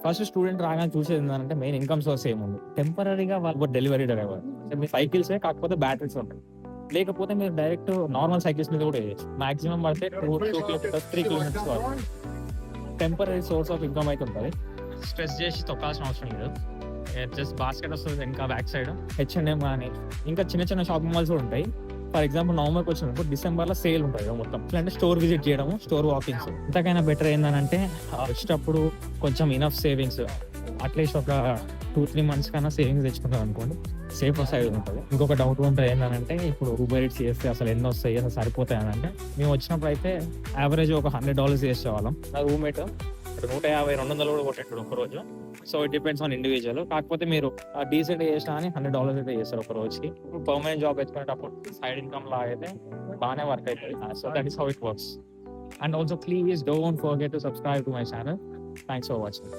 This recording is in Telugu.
ఫస్ట్ స్టూడెంట్ రాగానే చూసేది ఏంటంటే మెయిన్ ఇన్కమ్ సోర్స్ ఏముంది. టెంపరరీగా వాళ్ళు డెలివరీ డ్రైవర్ మీ సైకిల్సే కాకపోతే బ్యాటరీస్ ఉంటాయి. లేకపోతే మీరు డైరెక్ట్ నార్మల్ సైకిల్స్ మీద కూడా వేయచ్చు. మాక్సిమం పడితే 2 కిలోమీటర్స్ 3 కిలోమీటర్స్ వరకు టెంపరరీ సోర్స్ ఆఫ్ ఇన్కమ్ అయితే ఉంటుంది. స్ట్రెస్ చేసి తొక్కాల్సిన అవసరం లేదు. జస్ట్ బాస్కెట్ వస్తుంది ఇంకా బ్యాక్ సైడ్ H&M కానీ ఇంకా చిన్న చిన్న షాపింగ్ మాల్స్ కూడా ఉంటాయి. ఫర్ ఎగ్జాంపుల్ నవంబర్కి వచ్చినప్పుడు డిసెంబర్లో సేల్ ఉంటుంది మొత్తం. అంటే స్టోర్ విజిట్ చేయడము, స్టోర్ వాకింగ్స్. ఇంతకైనా బెటర్ ఏంటంటే వచ్చేటప్పుడు కొంచెం ఇనఫ్ సేవింగ్స్, అట్లీస్ట్ ఒక 2-3 months కన్నా సేవింగ్స్ తెచ్చుకుంటాం అనుకోండి, సేఫర్ సైడ్ ఉంటుంది. ఇంకొక డౌట్ ఉంటుంది ఏంటంటే ఇప్పుడు ఊబర్ ఈట్స్ చేస్తే అసలు ఎన్ని వస్తాయి, అసలు సరిపోతాయి అని అంటే, మేము వచ్చినప్పుడు అయితే యావరేజ్ ఒక $100 చేసేవాళ్ళం. నా రూమ్మేట్ 150-200 కూడా కొట్టేటాడు ఒక రోజు. So it depends on individual. కాకపోతే మీరు డీసెంట్ చేసినా అని $100 అయితే చేస్తారు ఒక రోజుకి. పర్మనెంట్ జాబ్ ఎత్తుకునేటప్పుడు సైడ్ ఇన్కమ్ లా అయితే బాగానే వర్క్ అవుతుంది. So that is how it works. And also please don't forget to subscribe to my channel. Thanks for watching.